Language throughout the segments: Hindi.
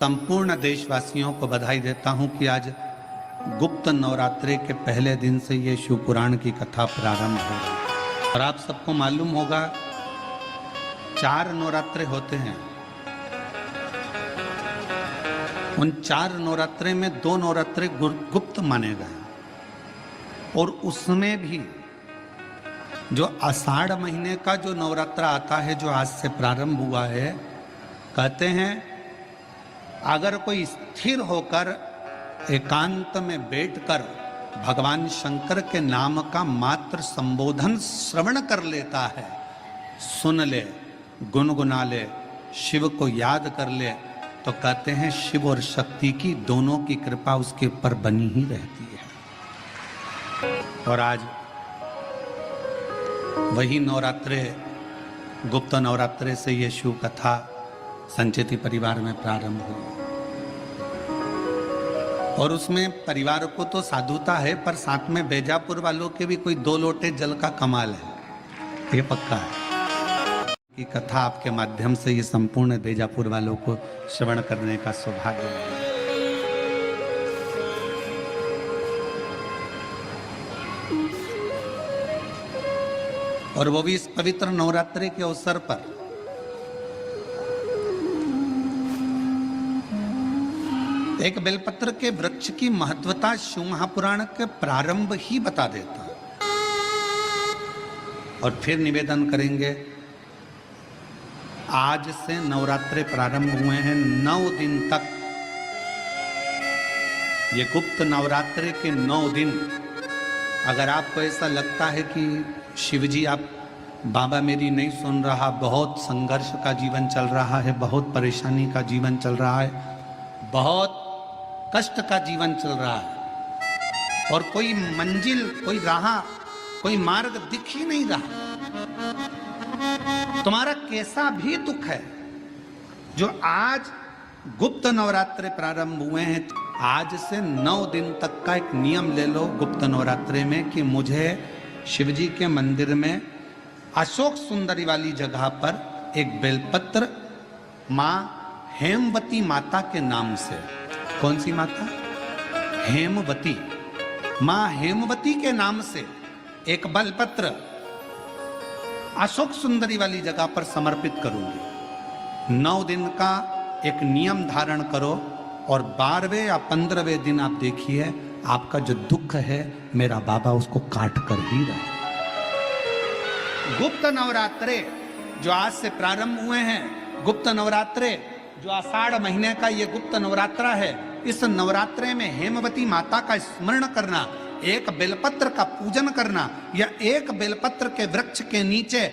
संपूर्ण देशवासियों को बधाई देता हूं कि आज गुप्त नवरात्रे के पहले दिन से ये शिव पुराण की कथा प्रारंभ हो रही है। और आप सबको मालूम होगा 4 नवरात्रे होते हैं। उन 4 नवरात्रे में 2 नवरात्रे गुप्त माने गए और उसमें भी जो आषाढ़ महीने का जो नवरात्रा आता है, जो आज से प्रारंभ हुआ है, कहते हैं अगर कोई स्थिर होकर एकांत में बैठकर भगवान शंकर के नाम का मात्र संबोधन श्रवण कर लेता है, सुन ले, गुनगुना ले, शिव को याद कर ले, तो कहते हैं शिव और शक्ति की दोनों की कृपा उसके ऊपर बनी ही रहती है। और आज वही नवरात्रे, गुप्त नवरात्रे से ये शिव कथा संचेती परिवार में प्रारंभ हुई और उसमें परिवार को तो साधुता है, पर साथ में बेजापुर वालों के भी कोई 2 लोटे जल का कमाल है, ये पक्का है कि कथा आपके माध्यम से ये संपूर्ण बेजापुर वालों को श्रवण करने का सौभाग्य है। और वो भी इस पवित्र नवरात्रि के अवसर पर एक बेलपत्र के वृक्ष की महत्वता शिव महापुराण के प्रारंभ ही बता देता है। और फिर निवेदन करेंगे, आज से नवरात्रे प्रारंभ हुए हैं, 9 दिन तक ये गुप्त नवरात्रे के 9 दिन। अगर आपको ऐसा लगता है कि शिवजी आप बाबा मेरी नहीं सुन रहा, बहुत संघर्ष का जीवन चल रहा है, बहुत परेशानी का जीवन चल रहा है, बहुत कष्ट का जीवन चल रहा है और कोई मंजिल, कोई राह, कोई मार्ग दिख ही नहीं रहा, तुम्हारा कैसा भी दुख है, जो आज गुप्त नवरात्रे प्रारंभ हुए हैं, आज से 9 दिन तक का एक नियम ले लो गुप्त नवरात्रे में कि मुझे शिवजी के मंदिर में अशोक सुंदरी वाली जगह पर एक बेलपत्र माँ हेमवती माता के नाम से, कौन सी माता? हेमवती, माँ हेमवती के नाम से एक बेलपत्र अशोक सुंदरी वाली जगह पर समर्पित करूंगी। 9 दिन का एक नियम धारण करो और 12वें या 15वें दिन आप देखिए आपका जो दुख है मेरा बाबा उसको काट कर ही रहा। गुप्त नवरात्रे जो आज से प्रारंभ हुए हैं, गुप्त नवरात्रे जो आषाढ़ महीने का ये गुप्त नवरात्रा है, इस नवरात्रे में हेमवती माता का स्मरण करना, एक बेलपत्र का पूजन करना, या एक बेलपत्र के वृक्ष के नीचे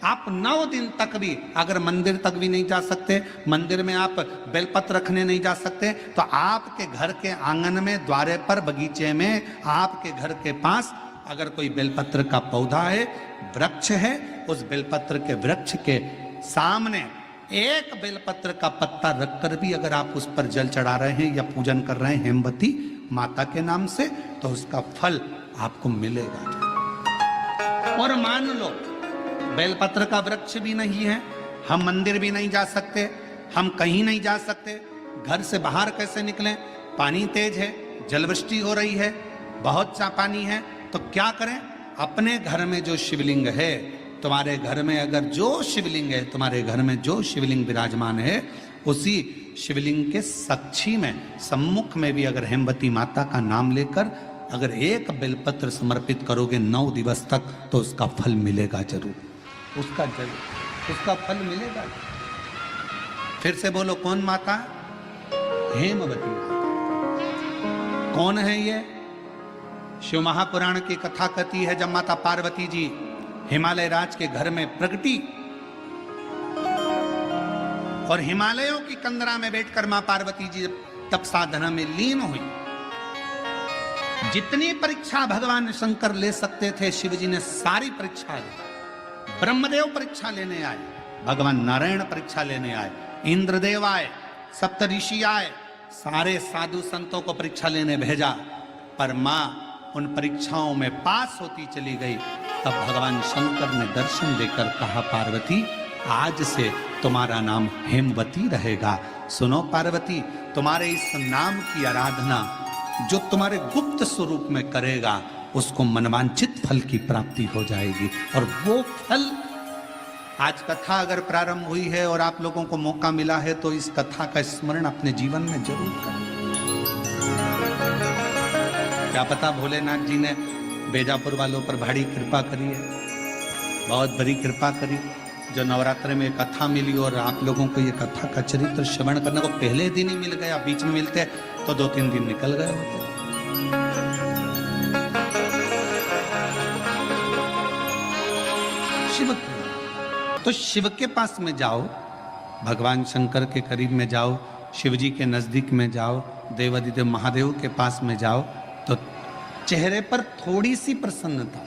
आप 9 दिन तक भी, अगर मंदिर तक भी नहीं जा सकते, मंदिर में आप बेलपत्र रखने नहीं जा सकते, तो आपके घर के आंगन में, द्वारे पर, बगीचे में, आपके घर के पास अगर कोई बेलपत्र का पौधा है, वृक्ष है, उस बेलपत्र के वृक्ष के सामने एक बेलपत्र का पत्ता रखकर भी अगर आप उस पर जल चढ़ा रहे हैं या पूजन कर रहे हैं हेमवती माता के नाम से, तो उसका फल आपको मिलेगा। और मान लो बेलपत्र का वृक्ष भी नहीं है, हम मंदिर भी नहीं जा सकते, हम कहीं नहीं जा सकते, घर से बाहर कैसे निकलें, पानी तेज है, जलवृष्टि हो रही है, बहुत सा पानी है, तो क्या करें? अपने घर में जो शिवलिंग है, तुम्हारे घर में अगर जो शिवलिंग है, तुम्हारे घर में जो शिवलिंग विराजमान है, उसी शिवलिंग के साक्षी में, सम्मुख में भी अगर हेमवती माता का नाम लेकर अगर एक बेलपत्र समर्पित करोगे 9 दिवस तक, तो उसका फल मिलेगा जरूर, उसका फल मिलेगा। फिर से बोलो, कौन माता? हेमवती माता। कौन है ये? शिव महापुराण की कथा कहती है, जब माता पार्वती जी हिमालय राज के घर में प्रगटी और हिमालयों की कंदरा में बैठकर मां पार्वती जी तप साधना में लीन हुई, जितनी परीक्षा भगवान शंकर ले सकते थे, शिवजी ने सारी परीक्षा ली। ब्रह्मदेव परीक्षा लेने आए, भगवान नारायण परीक्षा लेने आए, इंद्रदेव आए, सप्तऋषि आए, सारे साधु संतों को परीक्षा लेने भेजा, पर मां उन परीक्षाओं में पास होती चली गई। तब भगवान शंकर ने दर्शन देकर कहा, पार्वती आज से तुम्हारा नाम हेमवती रहेगा। सुनो पार्वती, तुम्हारे इस नाम की आराधना जो तुम्हारे गुप्त स्वरूप में करेगा, उसको मनवांछित फल की प्राप्ति हो जाएगी। और वो फल, आज कथा अगर प्रारंभ हुई है और आप लोगों को मौका मिला है तो इस कथा का स्मरण अपने जीवन में जरूर करें। क्या पता भोलेनाथ जी ने बेजापुर वालों पर बड़ी कृपा करी है, बहुत बड़ी कृपा करी, जो नवरात्र में कथा मिली और आप लोगों को ये कथा का चरित्र श्रवण करने को पहले दिन ही मिल गया। बीच में मिलते तो 2-3 दिन निकल गए होते। शिव, तो शिव के पास में जाओ, भगवान शंकर के करीब में जाओ, शिव जी के नजदीक में जाओ, देवादिदेव महादेव के पास में जाओ, तो चेहरे पर थोड़ी सी प्रसन्नता।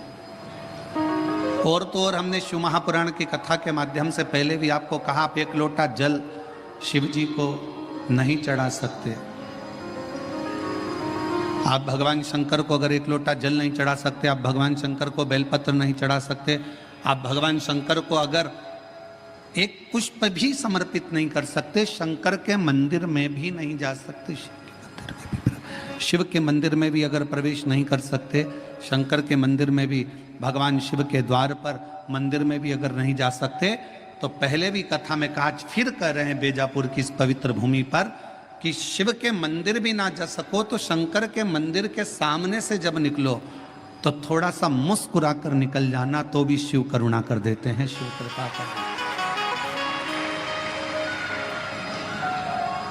और तो और हमने शिव महापुराण की कथा के माध्यम से पहले भी आपको कहा, आप 1 लोटा जल शिव जी को नहीं चढ़ा सकते। आप भगवान शंकर को अगर 1 लोटा जल नहीं चढ़ा सकते, आप भगवान शंकर को बेलपत्र नहीं चढ़ा सकते, आप भगवान शंकर को अगर एक पुष्प भी समर्पित नहीं कर सकते, शंकर के मंदिर में भी नहीं जा सकते, शिव के मंदिर में भी अगर प्रवेश नहीं कर सकते, शंकर के मंदिर में भी, भगवान शिव के द्वार पर मंदिर में भी अगर नहीं जा सकते, तो पहले भी कथा में कहा, फिर कह रहे हैं बेजापुर की इस पवित्र भूमि पर कि शिव के मंदिर भी ना जा सको तो शंकर के मंदिर के सामने से जब निकलो तो थोड़ा सा मुस्कुरा कर निकल जाना, तो भी शिव करुणा कर देते हैं, शिव कृपा कर।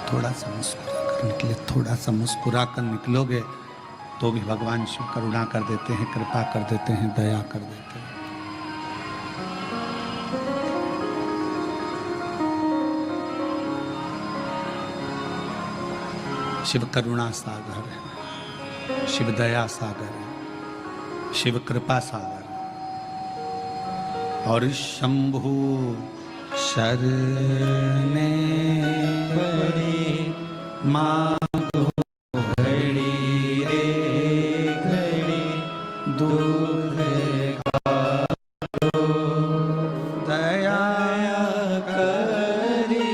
थोड़ा सा मुस्कुरा कर निकले, थोड़ा सा मुस्कुरा कर निकलोगे तो भी भगवान शिव करुणा कर देते हैं, कृपा कर देते हैं, दया कर देते हैं। शिव करुणा सागर है, शिव दया सागर है, शिव कृपा सागर है। और शंभु शरणे पड़े मांगो घड़ी रे घड़ी, दुख काटो दया करी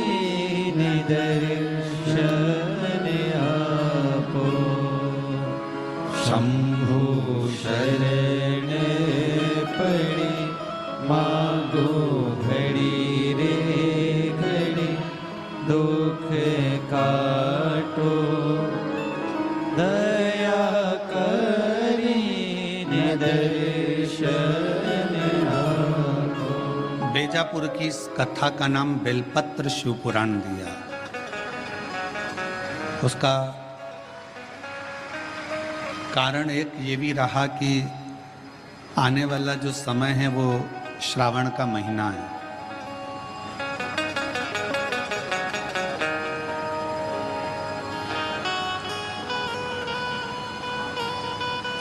निदर्शन आपो। शंभु शरण पड़ी मांगो घड़ी रे घड़ी, दुख काटो दया करी निदर्शन आपो। बेजापुर की इस कथा का नाम बेलपत्र शिव पुराण दिया। उसका कारण एक ये भी रहा कि आने वाला जो समय है वो श्रावण का महीना है।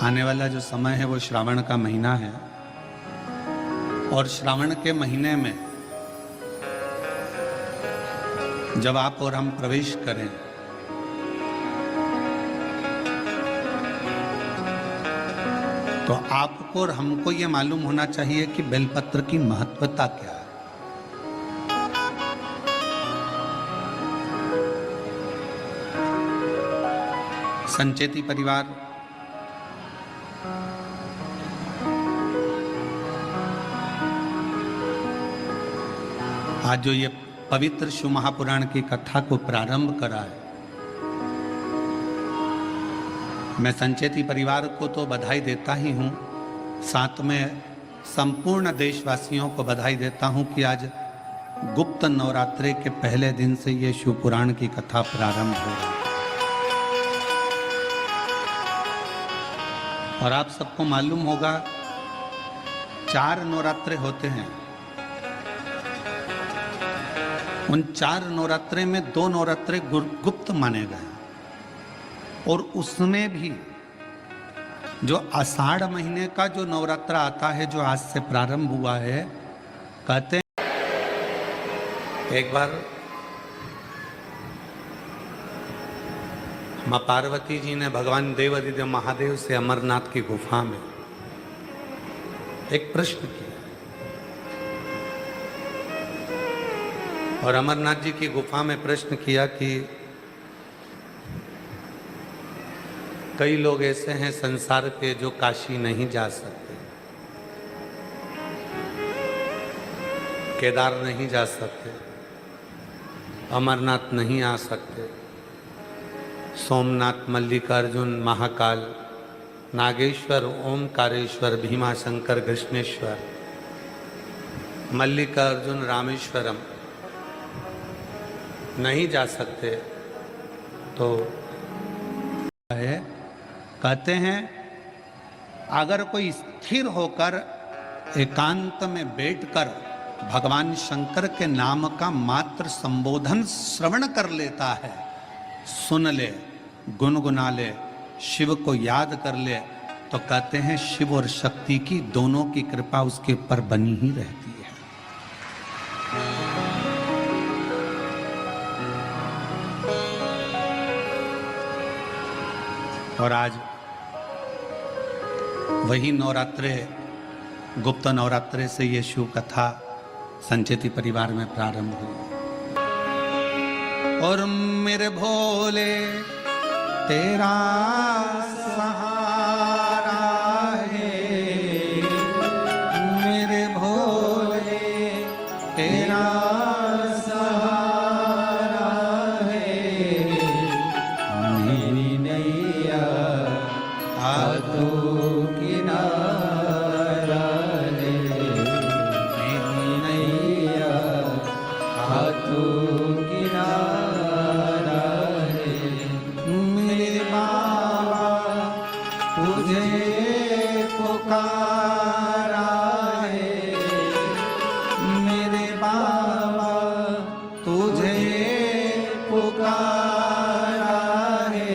आने वाला जो समय है वो श्रावण का महीना है, और श्रावण के महीने में जब आप और हम प्रवेश करें तो आपको और हमको ये मालूम होना चाहिए कि बेलपत्र की महत्वता क्या है। संचेती परिवार आज जो ये पवित्र शिव महापुराण की कथा को प्रारंभ करा है, मैं संचेती परिवार को तो बधाई देता ही हूँ, साथ में संपूर्ण देशवासियों को बधाई देता हूँ कि आज गुप्त नवरात्रे के पहले दिन से ये शिव पुराण की कथा प्रारंभ हो रही है। और आप सबको मालूम होगा 4 नवरात्रे होते हैं। उन 4 नवरात्रे में 2 नवरात्रे गुप्त माने गए, और उसमें भी जो आषाढ़ महीने का जो नवरात्र आता है, जो आज से प्रारंभ हुआ है, कहते हैं एक बार माँ पार्वती जी ने भगवान देवादिदेव महादेव से अमरनाथ की गुफा में एक प्रश्न किया और अमरनाथ जी की गुफा में प्रश्न किया कि कई लोग ऐसे हैं संसार के जो काशी नहीं जा सकते, केदार नहीं जा सकते, अमरनाथ नहीं आ सकते, सोमनाथ, मल्लिकार्जुन, महाकाल, नागेश्वर, ओमकारेश्वर, भीमाशंकर, कृष्णेश्वर, मल्लिकार्जुन, रामेश्वरम नहीं जा सकते। तो है कहते हैं अगर कोई स्थिर होकर एकांत में बैठकर भगवान शंकर के नाम का मात्र संबोधन श्रवण कर लेता है, सुन ले, गुनगुना ले, शिव को याद कर ले, तो कहते हैं शिव और शक्ति की दोनों की कृपा उसके ऊपर बनी ही रहती है। और आज वही नवरात्रे, गुप्त नवरात्रे से ये शिव कथा संचेती परिवार में प्रारंभ हुई। और मेरे भोले तेरा सहारा है, मेरे भोले तेरा सहारा है, मेरी नैया हाथों किनारा है, मेरी नैया हाथों किनारा है, मेरे बाबा तुझे पुकारा है, मेरे बाबा तुझे पुकारा है,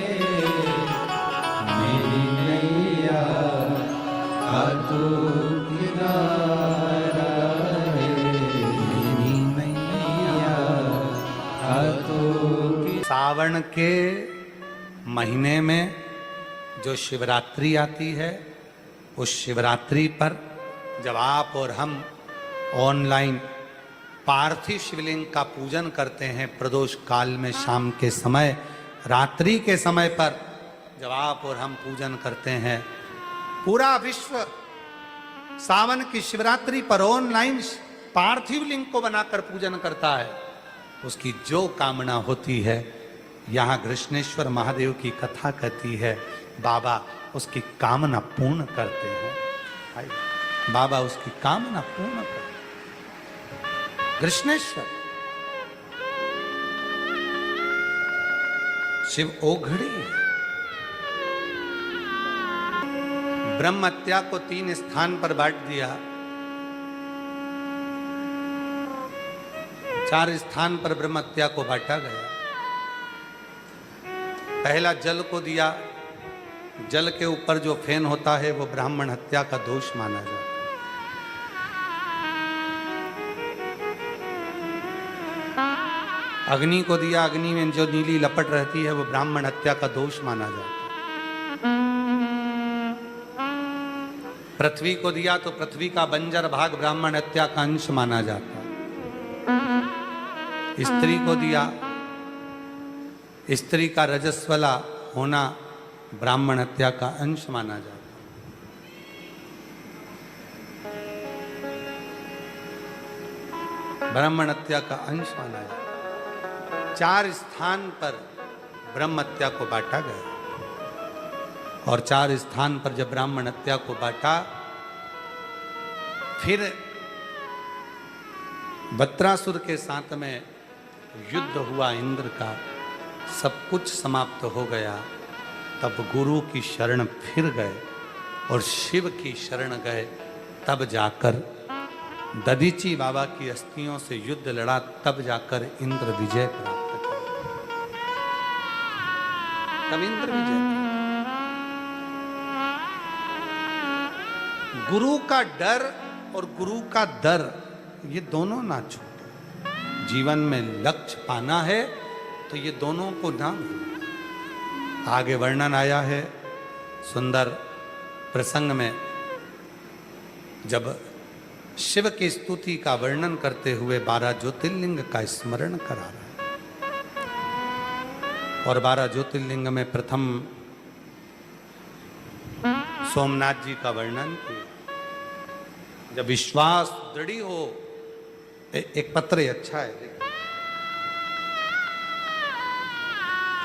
मेरी नैया हाथों किनारा है, मेरी नैया हाथों की। सावन के महीने में जो शिवरात्रि आती है, उस शिवरात्रि पर जब आप और हम ऑनलाइन पार्थिव शिवलिंग का पूजन करते हैं, प्रदोष काल में शाम के समय, रात्रि के समय पर जब आप और हम पूजन करते हैं, पूरा विश्व सावन की शिवरात्रि पर ऑनलाइन पार्थिव लिंग को बनाकर पूजन करता है। उसकी जो कामना होती है, यहाँ कृष्णेश्वर महादेव की कथा कहती है, बाबा उसकी कामना पूर्ण करते हैं। बाबा उसकी कामना पूर्ण करते हैं। कृष्णेश्वर शिव ओघड़ी है। ब्रह्म हत्या को 3 स्थान पर बांट दिया, 4 स्थान पर ब्रह्म हत्या को बांटा गया। पहला जल को दिया, जल के ऊपर जो फेन होता है वो ब्राह्मण हत्या का दोष माना जाता है। अग्नि को दिया, अग्नि में जो नीली लपट रहती है वो ब्राह्मण हत्या का दोष माना जाता है। पृथ्वी को दिया तो पृथ्वी का बंजर भाग ब्राह्मण हत्या का अंश माना जाता है। स्त्री को दिया, स्त्री का रजस्वला होना ब्राह्मण हत्या का अंश माना जाता है। ब्राह्मण हत्या का अंश माना जाता है। 4 स्थान पर ब्रह्म हत्या को बांटा गया, और 4 स्थान पर जब ब्राह्मण हत्या को बांटा, फिर बत्रासुर के साथ में युद्ध हुआ इंद्र का, सब कुछ समाप्त हो गया। तब गुरु की शरण फिर गए और शिव की शरण गए, तब जाकर दधीची बाबा की अस्थियों से युद्ध लड़ा, तब जाकर इंद्र विजय प्राप्त कर, तब इंद्र विजय। गुरु का डर और गुरु का दर, ये दोनों ना छूटे। जीवन में लक्ष्य पाना है तो ये दोनों को ना भूलना। आगे वर्णन आया है सुंदर प्रसंग में, जब शिव की स्तुति का वर्णन करते हुए 12 ज्योतिर्लिंग का स्मरण करा रहा है। और 12 ज्योतिर्लिंग में प्रथम सोमनाथ जी का वर्णन किया। जब विश्वास दृढ़ हो, एक पत्र अच्छा है।